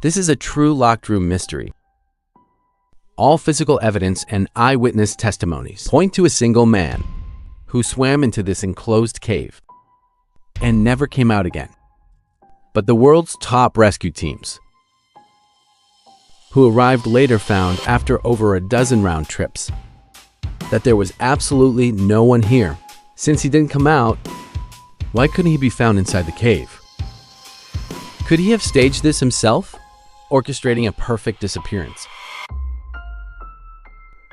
This is a true locked room mystery. All physical evidence and eyewitness testimonies point to a single man who swam into this enclosed cave and never came out again. But the world's top rescue teams, who arrived later, found, after over a dozen round trips, that there was absolutely no one here. Since he didn't come out, why couldn't he be found inside the cave? Could he have staged this himself, orchestrating a perfect disappearance?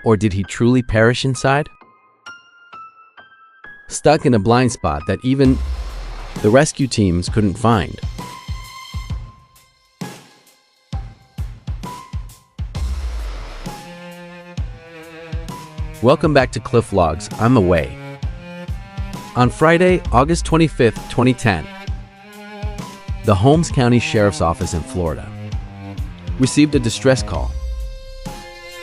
Or did he truly perish inside, stuck in a blind spot that even the rescue teams couldn't find? Welcome back to Cliff Logs. I'm away. On Friday, August 25th, 2010, the Holmes County Sheriff's Office in Florida received a distress call.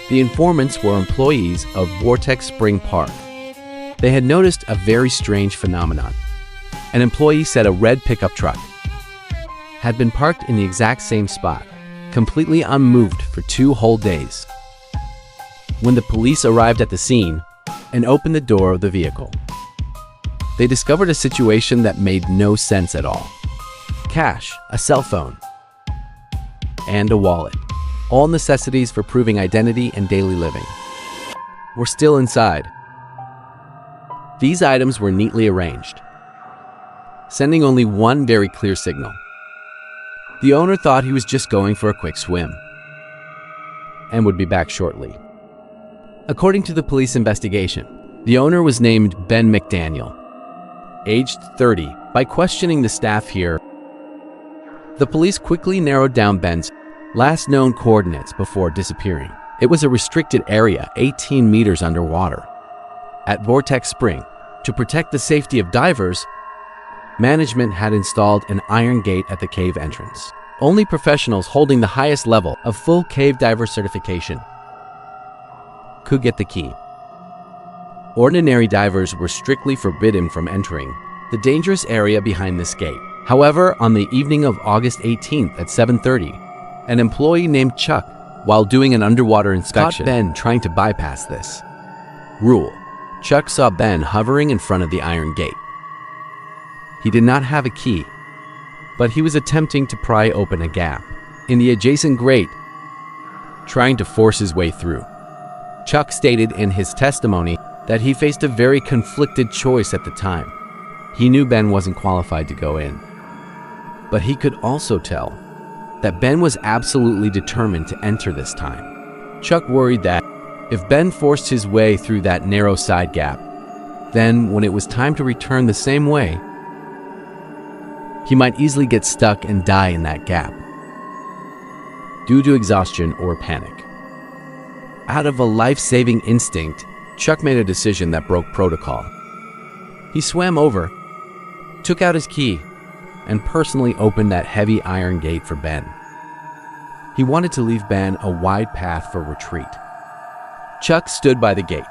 The informants were employees of Vortex Spring Park. They had noticed a very strange phenomenon. An employee said a red pickup truck had been parked in the exact same spot, completely unmoved for 2 whole days. When the police arrived at the scene and opened the door of the vehicle, they discovered a situation that made no sense at all. Cash, a cell phone, and a wallet, all necessities for proving identity and daily living, were still inside. These items were neatly arranged, sending only one very clear signal. The owner thought he was just going for a quick swim and would be back shortly. According to the police investigation, the owner was named Ben McDaniel, aged 30. By questioning the staff here, the police quickly narrowed down Ben's last known coordinates before disappearing. It was a restricted area 18 meters underwater. At Vortex Spring, to protect the safety of divers, management had installed an iron gate at the cave entrance. Only professionals holding the highest level of full cave diver certification could get the key. Ordinary divers were strictly forbidden from entering the dangerous area behind this gate. However, on the evening of August 18th at 7:30, an employee named Chuck, while doing an underwater inspection, caught Ben trying to bypass this rule. Chuck saw Ben hovering in front of the iron gate. He did not have a key, but he was attempting to pry open a gap in the adjacent grate, trying to force his way through. Chuck stated in his testimony that he faced a very conflicted choice at the time. He knew Ben wasn't qualified to go in, but he could also tell that Ben was absolutely determined to enter this time. Chuck worried that if Ben forced his way through that narrow side gap, then when it was time to return the same way, he might easily get stuck and die in that gap due to exhaustion or panic. Out of a life-saving instinct, Chuck made a decision that broke protocol. He swam over, took out his key, and personally opened that heavy iron gate for Ben. He wanted to leave Ben a wide path for retreat. Chuck stood by the gate,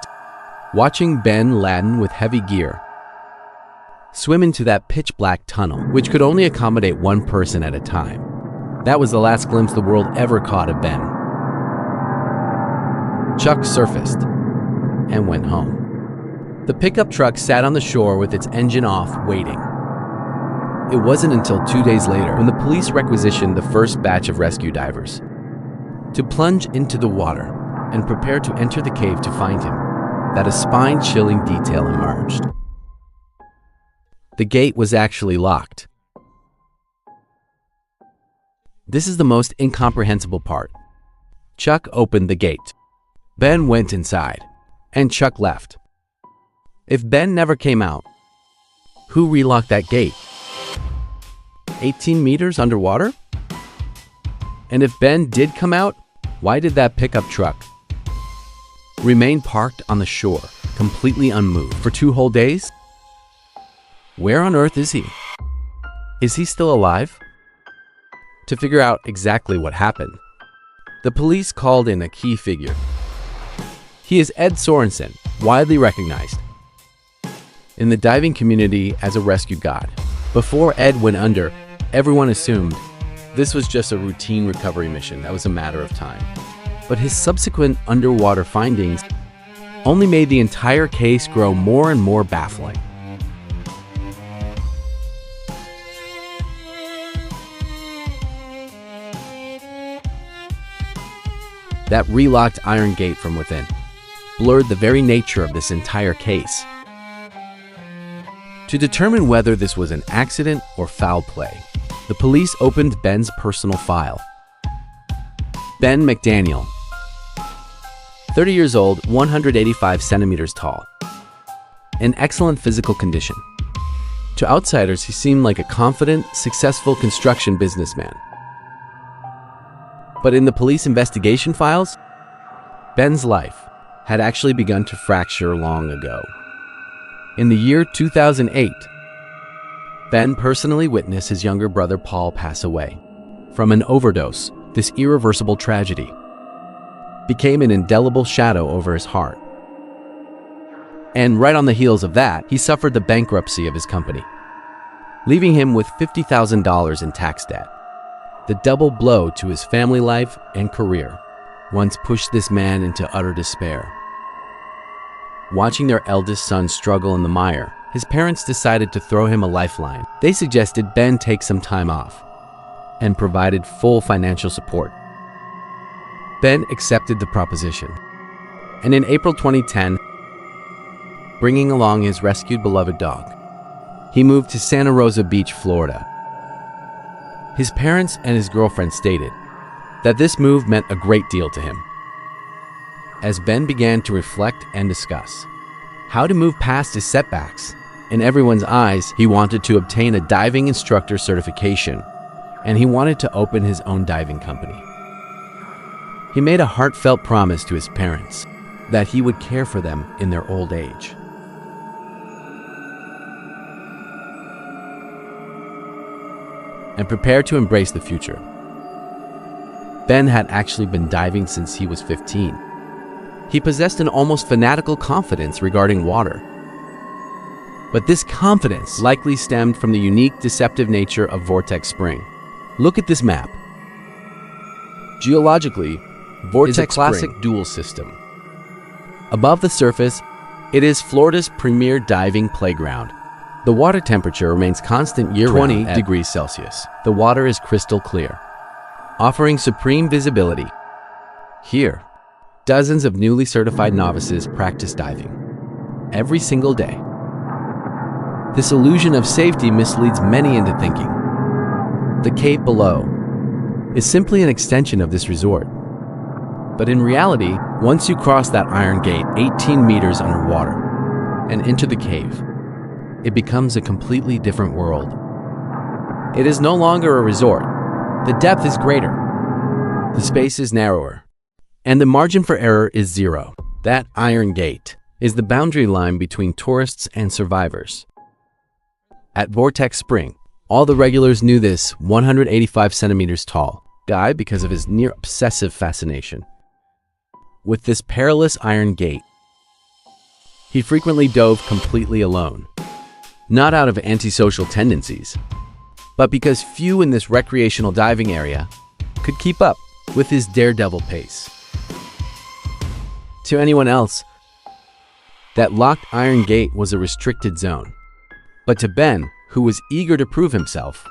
watching Ben, laden with heavy gear, swim into that pitch-black tunnel, which could only accommodate one person at a time. That was the last glimpse the world ever caught of Ben. Chuck surfaced and went home. The pickup truck sat on the shore with its engine off, waiting. It wasn't until 2 days later when the police requisitioned the first batch of rescue divers to plunge into the water and prepare to enter the cave to find him that a spine-chilling detail emerged. The gate was actually locked. This is the most incomprehensible part. Chuck opened the gate. Ben went inside, and Chuck left. If Ben never came out, who relocked that gate? 18 meters underwater? And if Ben did come out, why did that pickup truck remain parked on the shore, completely unmoved, for 2 whole days? Where on earth is he? Is he still alive? To figure out exactly what happened, the police called in a key figure. He is Ed Sorensen, widely recognized in the diving community as a rescue god. Before Ed went under, everyone assumed this was just a routine recovery mission that was a matter of time. But his subsequent underwater findings only made the entire case grow more and more baffling. That relocked iron gate from within blurred the very nature of this entire case. To determine whether this was an accident or foul play, the police opened Ben's personal file. Ben McDaniel, 30 years old, 185 centimeters tall, in excellent physical condition. To outsiders, he seemed like a confident, successful construction businessman. But in the police investigation files, Ben's life had actually begun to fracture long ago. In the year 2008, Ben personally witnessed his younger brother Paul pass away from an overdose. This irreversible tragedy became an indelible shadow over his heart. And right on the heels of that, he suffered the bankruptcy of his company, leaving him with $50,000 in tax debt. The double blow to his family life and career once pushed this man into utter despair. Watching their eldest son struggle in the mire, his parents decided to throw him a lifeline. They suggested Ben take some time off and provided full financial support. Ben accepted the proposition, and in April 2010, bringing along his rescued beloved dog, he moved to Santa Rosa Beach, Florida. His parents and his girlfriend stated that this move meant a great deal to him. As Ben began to reflect and discuss how to move past his setbacks, in everyone's eyes, he wanted to obtain a diving instructor certification, and he wanted to open his own diving company. He made a heartfelt promise to his parents that he would care for them in their old age. And prepare to embrace the future. Ben had actually been diving since he was 15. He possessed an almost fanatical confidence regarding water. But this confidence likely stemmed from the unique, deceptive nature of Vortex Spring. Look at this map. Geologically, Vortex is a classic dual system. Above the surface, it is Florida's premier diving playground. The water temperature remains constant year-round at 20 degrees Celsius. The water is crystal clear, offering supreme visibility. Here, dozens of newly certified novices practice diving every single day. This illusion of safety misleads many into thinking the cave below is simply an extension of this resort. But in reality, once you cross that iron gate 18 meters underwater and into the cave, it becomes a completely different world. It is no longer a resort. The depth is greater, the space is narrower, and the margin for error is zero. That iron gate is the boundary line between tourists and survivors. At Vortex Spring, all the regulars knew this 185 centimeters tall guy because of his near-obsessive fascination with this perilous iron gate. He frequently dove completely alone, not out of antisocial tendencies, but because few in this recreational diving area could keep up with his daredevil pace. To anyone else, that locked iron gate was a restricted zone. But to Ben, who was eager to prove himself,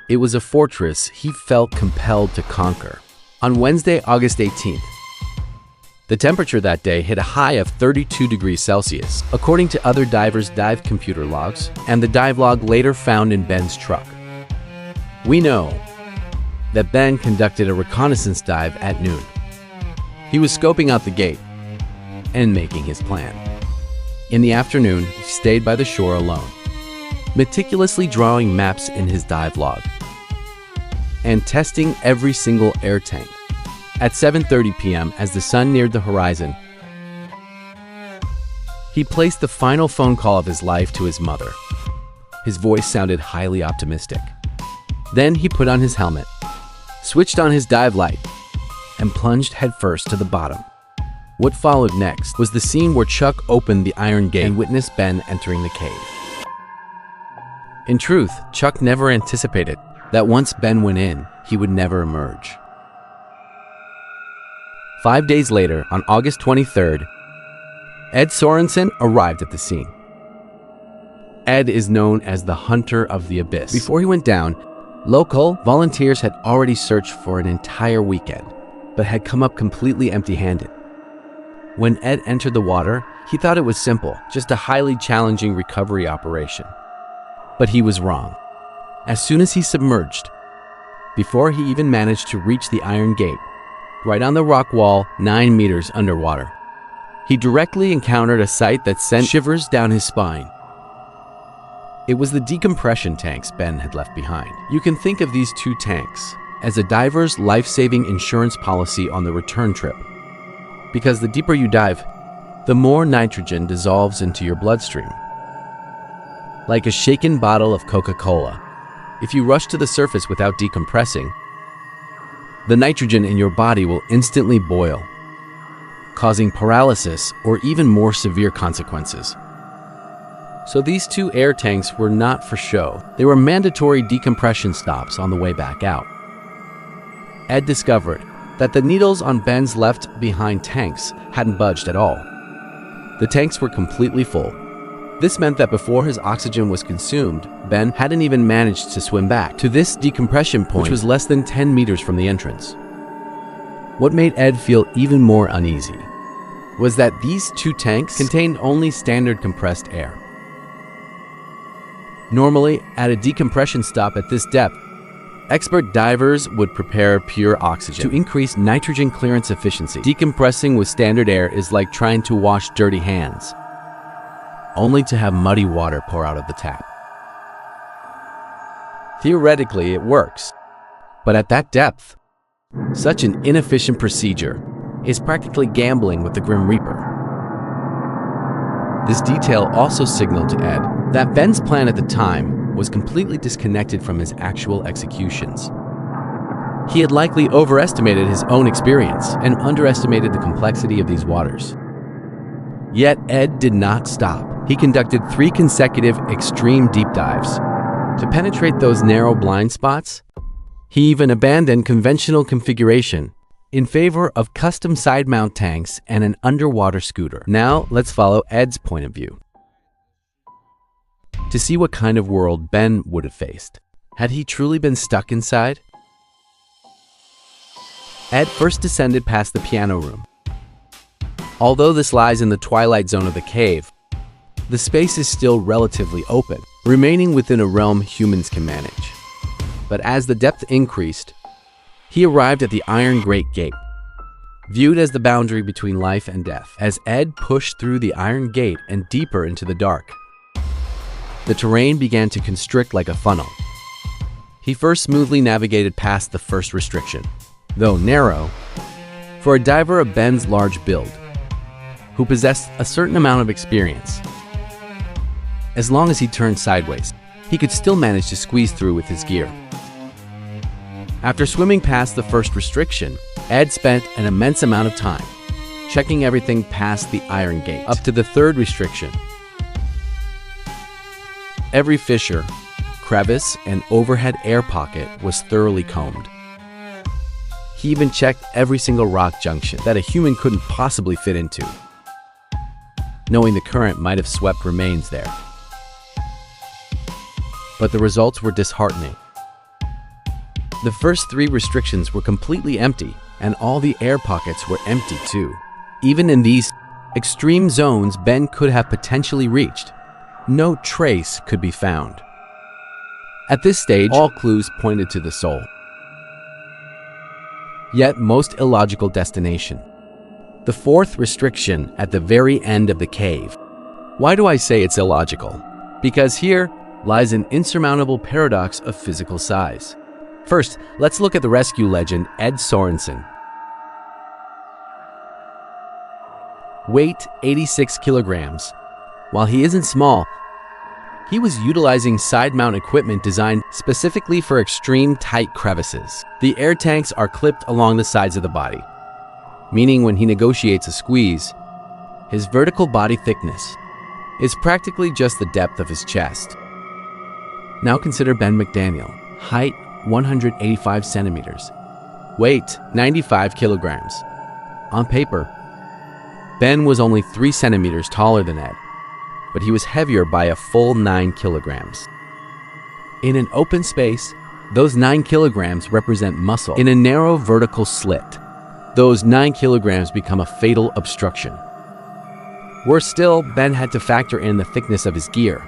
it was a fortress he felt compelled to conquer. On Wednesday, August 18th, the temperature that day hit a high of 32 degrees Celsius, according to other divers' dive computer logs and the dive log later found in Ben's truck. We know that Ben conducted a reconnaissance dive at noon. He was scoping out the gate and making his plan. In the afternoon, he stayed by the shore alone, meticulously drawing maps in his dive log and testing every single air tank. At 7:30 p.m., as the sun neared the horizon, he placed the final phone call of his life to his mother. His voice sounded highly optimistic. Then he put on his helmet, switched on his dive light, and plunged headfirst to the bottom. What followed next was the scene where Chuck opened the iron gate and witnessed Ben entering the cave. In truth, Chuck never anticipated that once Ben went in, he would never emerge. 5 days later, on August 23rd, Ed Sorensen arrived at the scene. Ed is known as the Hunter of the Abyss. Before he went down, local volunteers had already searched for an entire weekend, but had come up completely empty-handed. When Ed entered the water, he thought it was simple, just a highly challenging recovery operation. But he was wrong. As soon as he submerged, before he even managed to reach the iron gate, right on the rock wall 9 meters underwater, he directly encountered a sight that sent shivers down his spine. It was the decompression tanks Ben had left behind. You can think of these 2 tanks as a diver's life-saving insurance policy on the return trip. Because the deeper you dive, the more nitrogen dissolves into your bloodstream. Like a shaken bottle of Coca-Cola, if you rush to the surface without decompressing, the nitrogen in your body will instantly boil, causing paralysis or even more severe consequences. So these 2 air tanks were not for show. They were mandatory decompression stops on the way back out. Ed discovered that the needles on Ben's left behind tanks hadn't budged at all. The tanks were completely full. This meant that before his oxygen was consumed, Ben hadn't even managed to swim back to this decompression point, which was less than 10 meters from the entrance. What made Ed feel even more uneasy was that these 2 tanks contained only standard compressed air. Normally, at a decompression stop at this depth, expert divers would prepare pure oxygen to increase nitrogen clearance efficiency. Decompressing with standard air is like trying to wash dirty hands, only to have muddy water pour out of the tap. Theoretically, it works, but at that depth, such an inefficient procedure is practically gambling with the Grim Reaper. This detail also signaled to Ed that Ben's plan at the time was completely disconnected from his actual executions. He had likely overestimated his own experience and underestimated the complexity of these waters. Yet Ed did not stop. He conducted 3 consecutive extreme deep dives. To penetrate those narrow blind spots, he even abandoned conventional configuration in favor of custom side mount tanks and an underwater scooter. Now let's follow Ed's point of view to see what kind of world Ben would have faced. Had he truly been stuck inside? Ed first descended past the piano room. Although this lies in the twilight zone of the cave, the space is still relatively open, remaining within a realm humans can manage. But as the depth increased, he arrived at the Iron Great Gate, viewed as the boundary between life and death. As Ed pushed through the Iron Gate and deeper into the dark, the terrain began to constrict like a funnel. He first smoothly navigated past the first restriction, though narrow, for a diver of Ben's large build, who possessed a certain amount of experience. As long as he turned sideways, he could still manage to squeeze through with his gear. After swimming past the first restriction, Ed spent an immense amount of time checking everything past the Iron Gate up to the 3rd restriction. Every fissure, crevice, and overhead air pocket was thoroughly combed. He even checked every single rock junction that a human couldn't possibly fit into, knowing the current might have swept remains there. But the results were disheartening. The first 3 restrictions were completely empty, and all the air pockets were empty too. Even in these extreme zones Ben could have potentially reached, no trace could be found. At this stage, all clues pointed to the soul. Yet most illogical destination, the 4th restriction at the very end of the cave. Why do I say it's illogical? Because here lies an insurmountable paradox of physical size. First, let's look at the rescue legend Ed Sorensen. Weight 86 kilograms. While he isn't small, he was utilizing side mount equipment designed specifically for extreme tight crevices. The air tanks are clipped along the sides of the body, meaning when he negotiates a squeeze, his vertical body thickness is practically just the depth of his chest. Now consider Ben McDaniel, height 185 centimeters. Weight, 95 kilograms. On paper, Ben was only 3 centimeters taller than Ed, but he was heavier by a full 9 kilograms. In an open space, those 9 kilograms represent muscle. In a narrow vertical slit, those 9 kilograms become a fatal obstruction. Worse still, Ben had to factor in the thickness of his gear.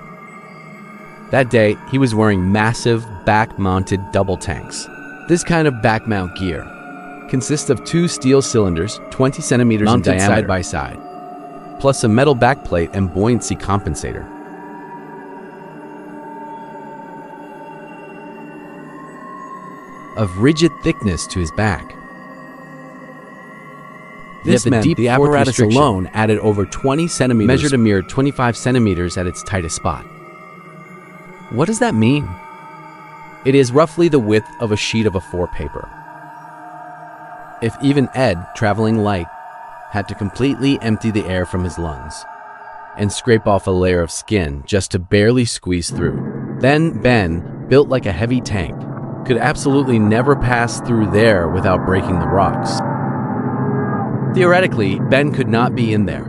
That day, he was wearing massive, back-mounted double tanks. This kind of back-mount gear consists of 2 steel cylinders, 20 centimeters in diameter, side by side, plus a metal backplate and buoyancy compensator. Of rigid thickness to his back. This meant the apparatus alone added over 20 centimeters, measured a mere 25 centimeters at its tightest spot. What does that mean? It is roughly the width of a sheet of A4 paper. If even Ed, traveling light, had to completely empty the air from his lungs and scrape off a layer of skin just to barely squeeze through, then Ben, built like a heavy tank, could absolutely never pass through there without breaking the rocks. Theoretically, Ben could not be in there.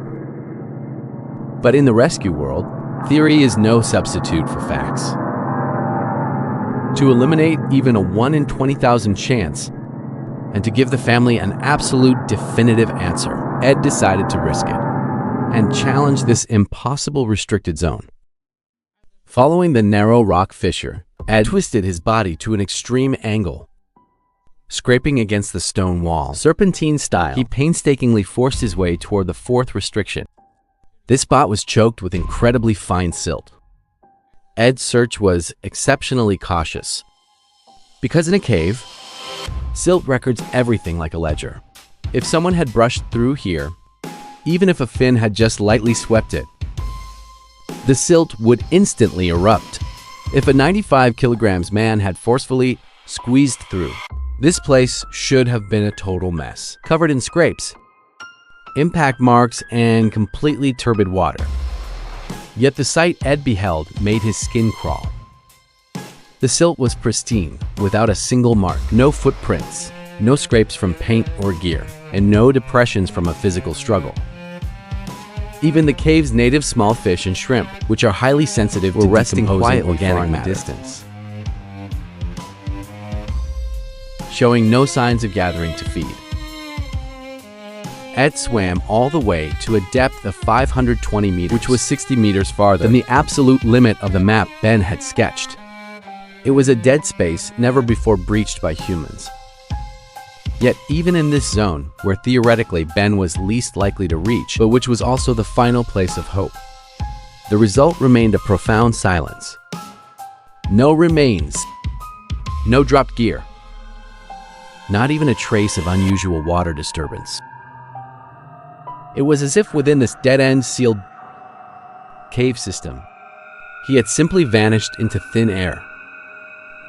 But in the rescue world, theory is no substitute for facts. To eliminate even a 1 in 20,000 chance, and to give the family an absolute definitive answer, Ed decided to risk it and challenge this impossible restricted zone. Following the narrow rock fissure, Ed twisted his body to an extreme angle. Scraping against the stone wall, serpentine style, he painstakingly forced his way toward the 4th restriction. This spot was choked with incredibly fine silt. Ed's search was exceptionally cautious, because in a cave, silt records everything like a ledger. If someone had brushed through here, even if a fin had just lightly swept it, the silt would instantly erupt. If a 95 kilograms man had forcefully squeezed through, this place should have been a total mess, covered in scrapes, impact marks, and completely turbid water. Yet the sight Ed beheld made his skin crawl. The silt was pristine, without a single mark, no footprints, no scrapes from paint or gear, and no depressions from a physical struggle. Even the cave's native small fish and shrimp, which are highly sensitive to resting quietly organic matter, distance, showing no signs of gathering to feed. Ed swam all the way to a depth of 520 meters, which was 60 meters farther than the absolute limit of the map Ben had sketched. It was a dead space never before breached by humans. Yet even in this zone, where theoretically Ben was least likely to reach, but which was also the final place of hope, the result remained a profound silence. No remains, no dropped gear, not even a trace of unusual water disturbance. It was as if within this dead-end sealed cave system, he had simply vanished into thin air.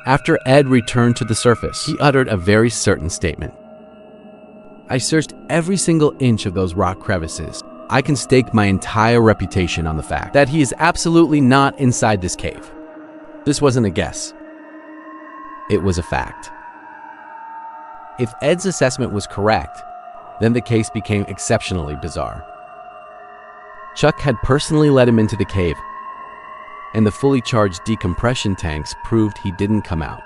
After Ed returned to the surface, he uttered a very certain statement. "I searched every single inch of those rock crevices. I can stake my entire reputation on the fact that he is absolutely not inside this cave." This wasn't a guess. It was a fact. If Ed's assessment was correct, then the case became exceptionally bizarre. Chuck had personally let him into the cave, and the fully charged decompression tanks proved he didn't come out.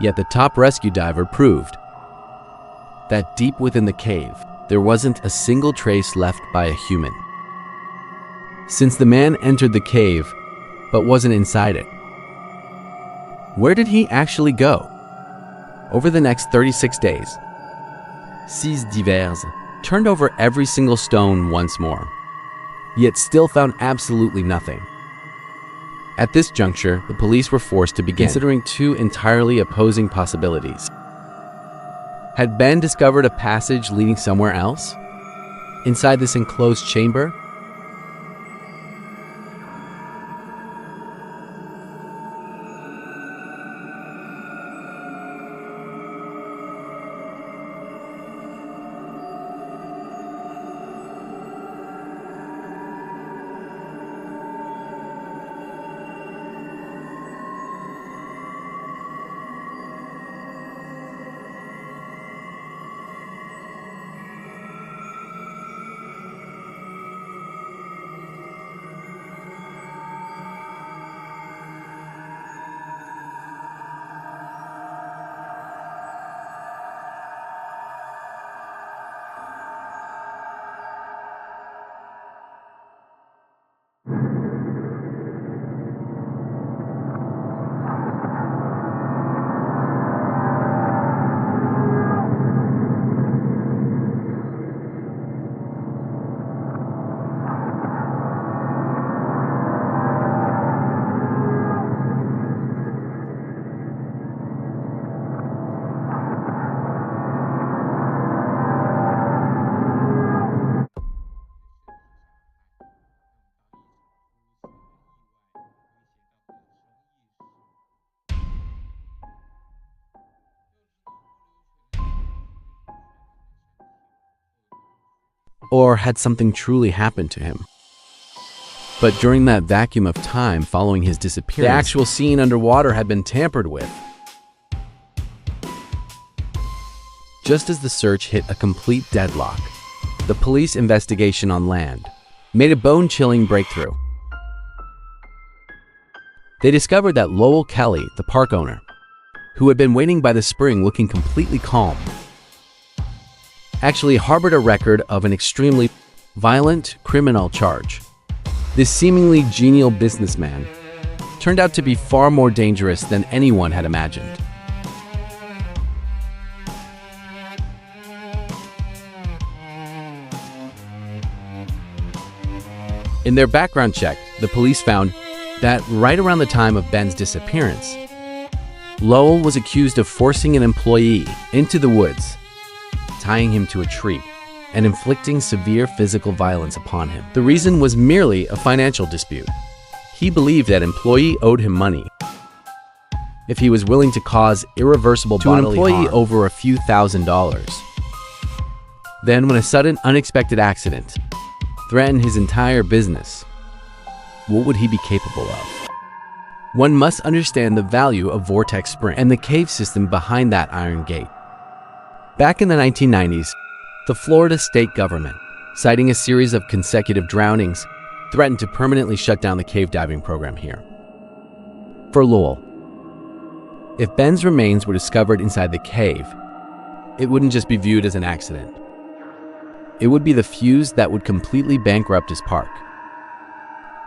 Yet the top rescue diver proved that deep within the cave, there wasn't a single trace left by a human. Since the man entered the cave, but wasn't inside it, where did he actually go? Over the next 36 days, Six Divers turned over every single stone once more, yet still found absolutely nothing. At this juncture, the police were forced to begin considering 2 entirely opposing possibilities. Had Ben discovered a passage leading somewhere else? Inside this enclosed chamber? Or had something truly happened to him? But during that vacuum of time following his disappearance, the actual scene underwater had been tampered with. Just as the search hit a complete deadlock, the police investigation on land made a bone-chilling breakthrough. They discovered that Lowell Kelly, the park owner, who had been waiting by the spring looking completely calm, actually harbored a record of an extremely violent criminal charge. This seemingly genial businessman turned out to be far more dangerous than anyone had imagined. In their background check, the police found that right around the time of Ben's disappearance, Lowell was accused of forcing an employee into the woods, tying him to a tree, and inflicting severe physical violence upon him. The reason was merely a financial dispute. He believed that employee owed him money if he was willing to cause irreversible bodily harm to an employee over a few $1,000s. Then, when a sudden, unexpected accident threatened his entire business, what would he be capable of? One must understand the value of vortex spring and the cave system behind that iron gate. Back in the 1990s, the Florida state government, citing a series of consecutive drownings, threatened to permanently shut down the cave diving program here. For Lowell, if Ben's remains were discovered inside the cave, it wouldn't just be viewed as an accident. It would be the fuse that would completely bankrupt his park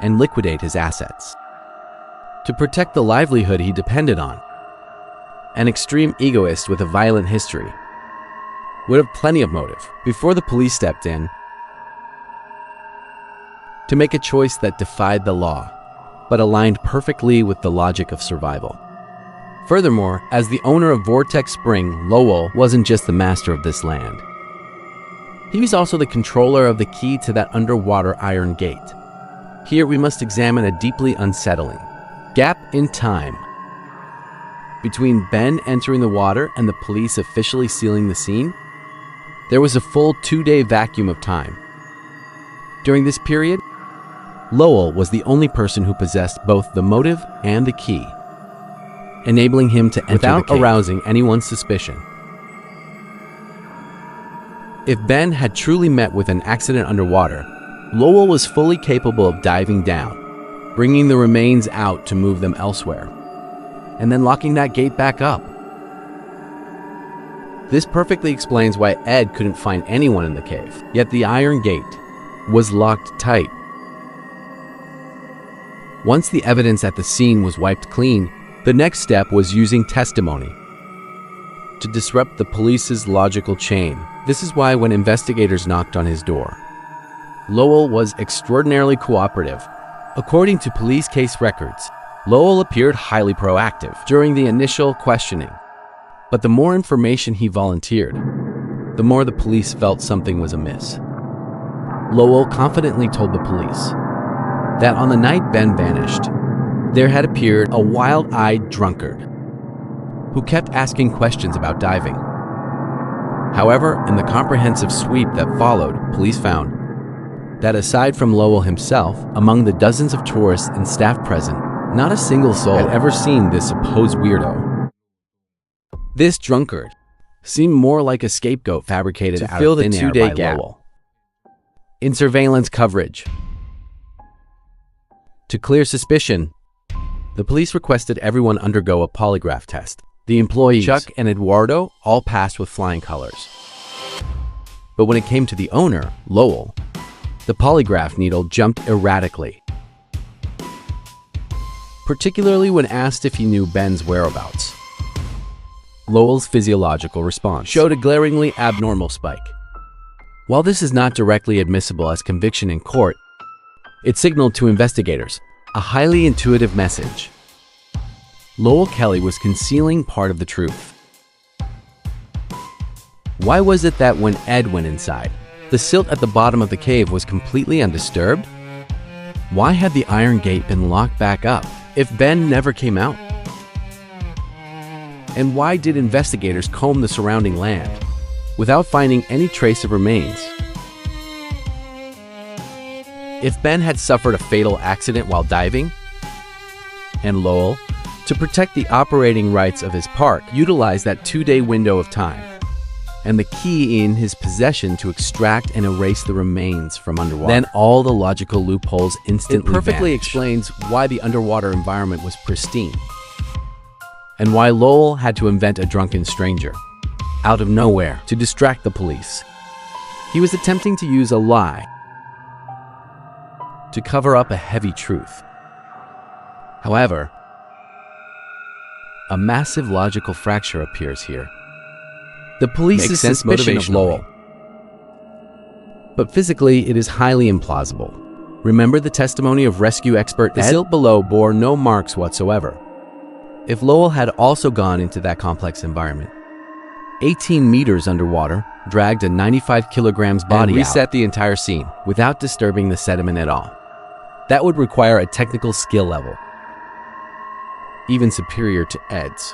and liquidate his assets. To protect the livelihood he depended on, an extreme egoist with a violent history would have plenty of motive before the police stepped in to make a choice that defied the law, but aligned perfectly with the logic of survival. Furthermore, as the owner of Vortex Spring, Lowell wasn't just the master of this land. He was also the controller of the key to that underwater iron gate. Here we must examine a deeply unsettling gap in time between Ben entering the water and the police officially sealing the scene. There was a full 2-day vacuum of time. During this period, Lowell was the only person who possessed both the motive and the key, enabling him to enter without arousing anyone's suspicion. If Ben had truly met with an accident underwater, Lowell was fully capable of diving down, bringing the remains out to move them elsewhere, and then locking that gate back up. This perfectly explains why Ed couldn't find anyone in the cave, yet the iron gate was locked tight. Once the evidence at the scene was wiped clean, the next step was using testimony to disrupt the police's logical chain. This is why when investigators knocked on his door, Lowell was extraordinarily cooperative. According to police case records, Lowell appeared highly proactive during the initial questioning. But the more information he volunteered, the more the police felt something was amiss. Lowell confidently told the police that on the night Ben vanished, there had appeared a wild-eyed drunkard who kept asking questions about diving. However, in the comprehensive sweep that followed, police found that aside from Lowell himself, among the dozens of tourists and staff present, not a single soul had ever seen this supposed weirdo. This drunkard seemed more like a scapegoat fabricated to fill the 2-day gap. Lowell. In surveillance coverage, to clear suspicion, the police requested everyone undergo a polygraph test. The employees, Chuck and Eduardo, all passed with flying colors. But when it came to the owner, Lowell, the polygraph needle jumped erratically, particularly when asked if he knew Ben's whereabouts. Lowell's physiological response showed a glaringly abnormal spike. While this is not directly admissible as conviction in court, it signaled to investigators a highly intuitive message. Lowell Kelly was concealing part of the truth. Why was it that when Ed went inside, the silt at the bottom of the cave was completely undisturbed? Why had the iron gate been locked back up if Ben never came out? And why did investigators comb the surrounding land without finding any trace of remains? if Ben had suffered a fatal accident while diving, and Lowell, to protect the operating rights of his park, utilized that 2-day window of time and the key in his possession to extract and erase the remains from underwater. Then all the logical loopholes instantly perfectly explains why the underwater environment was pristine and why Lowell had to invent a drunken stranger out of nowhere to distract the police. He was attempting to use a lie to cover up a heavy truth. However, a massive logical fracture appears here. The police's suspicion of Lowell, but physically it is highly implausible. Remember the testimony of rescue expert Ed? The silt below bore no marks whatsoever. If Lowell had also gone into that complex environment, 18 meters underwater, dragged a 95 kilograms body and reset the entire scene without disturbing the sediment at all, that would require a technical skill level even superior to Ed's.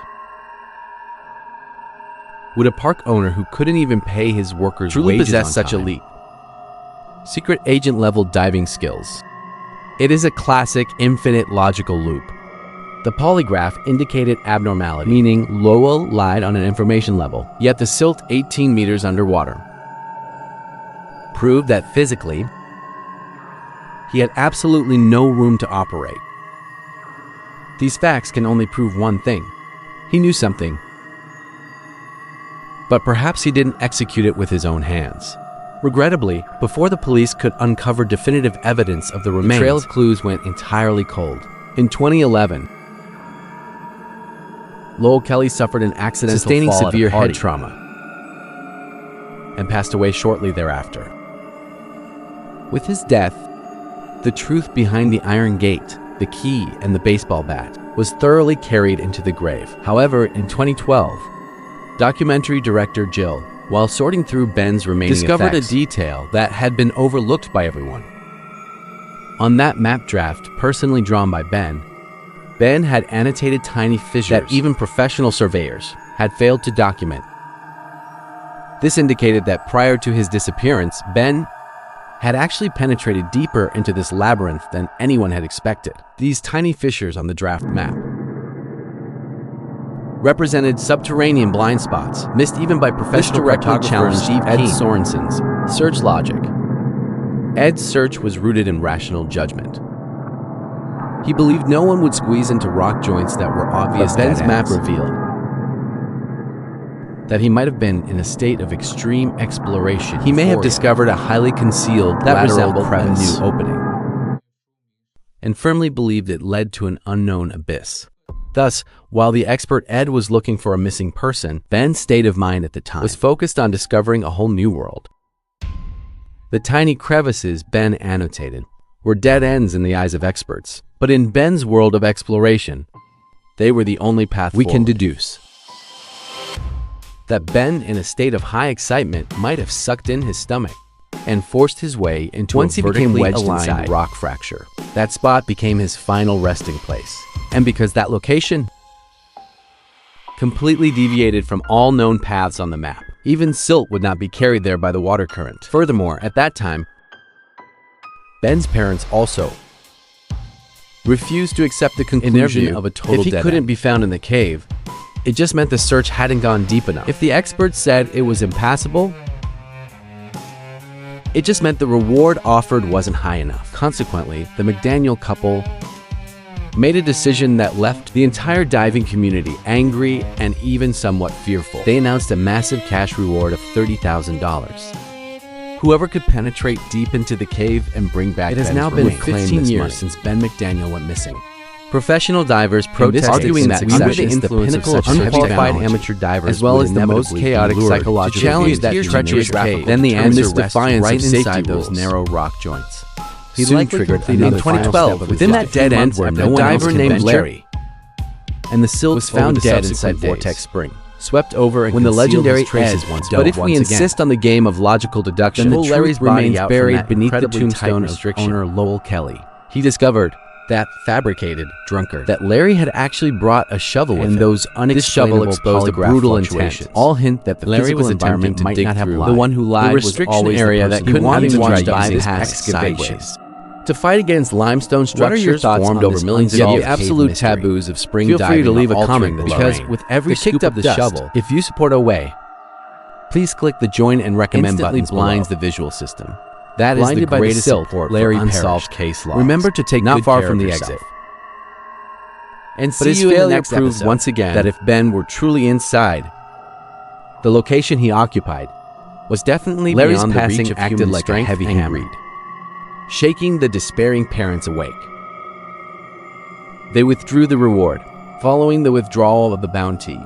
Would a park owner who couldn't even pay his workers truly possess such a leap? Secret agent level diving skills. It is a classic infinite logical loop. The polygraph indicated abnormality, meaning Lowell lied on an information level, yet the silt 18 meters underwater proved that physically he had absolutely no room to operate. These facts can only prove one thing. He knew something, but perhaps he didn't execute it with his own hands. Regrettably, before the police could uncover definitive evidence of the remains, the trail of clues went entirely cold. In 2011, Lowell Kelly suffered an accidental sustaining fall severe head trauma and passed away shortly thereafter. With his death, the truth behind the iron gate, the key, and the baseball bat was thoroughly carried into the grave. However, in 2012, documentary director Jill, while sorting through Ben's remaining discovered effects, a detail that had been overlooked by everyone. On that map draft, personally drawn by Ben had annotated tiny fissures that even professional surveyors had failed to document. This indicated that prior to his disappearance, Ben had actually penetrated deeper into this labyrinth than anyone had expected. These tiny fissures on the draft map represented subterranean blind spots, missed even by professional cartographer Ed Sorensen's search logic. Ed's search was rooted in rational judgment. He believed no one would squeeze into rock joints that were obvious. But Ben's map revealed that he might have been in a state of extreme exploration. He may have discovered a highly concealed that resembled a new opening, and firmly believed it led to an unknown abyss. Thus, while the expert Ed was looking for a missing person, Ben's state of mind at the time was focused on discovering a whole new world. The tiny crevices Ben annotated were dead ends in the eyes of experts, but in Ben's world of exploration, they were the only path we can deduce that Ben, in a state of high excitement, might have sucked in his stomach and forced his way into a vertically aligned rock fracture. That spot became his final resting place. And because that location completely deviated from all known paths on the map, even silt would not be carried there by the water current. Furthermore, at that time, Ben's parents also refused to accept the conclusion of a total dead end. If he couldn't be found in the cave, it just meant the search hadn't gone deep enough. If the experts said it was impassable, it just meant the reward offered wasn't high enough. Consequently, the McDaniel couple made a decision that left the entire diving community angry and even somewhat fearful. They announced a massive cash reward of $30,000. Whoever could penetrate deep into the cave and bring back Ben's remains. It has now been 15 years since Ben McDaniel went missing. Professional divers protested, arguing that we were the pinnacle of unqualified amateur divers, as well as the most chaotic psychological to challenge that treacherous cave. Then the answer defiance right inside those narrow rock joints. He likely triggered in 2012 within that dead end where no diver named Larry, and the silt was found dead inside Vortex Spring, swept over and when the legendary traces once dug. But if we insist on the game of logical deduction, then Larry's remains buried beneath the tombstone of owner Lowell Kelly. He discovered that fabricated drunkard that Larry had actually brought a shovel with him. Those unexplainable exposed a brutal intent. All hint that the Larry was environment might not have lied. The one who lied was always area that could not even survive his excavations. To fight against limestone structures formed over millions of years, the absolute taboos of spring diving. Feel free to leave a comment because with every scoop of the shovel, if you support Away, please click the join and recommend buttons blinds the visual system. That is the greatest support for unsolved case logs. Remember to take not far from the exit. And see you in the next episode. Once again that if Ben were truly inside, the location he occupied was definitely beyond the reach of human strength like a heavy hammer, shaking the despairing parents awake. They withdrew the reward. Following the withdrawal of the bounty,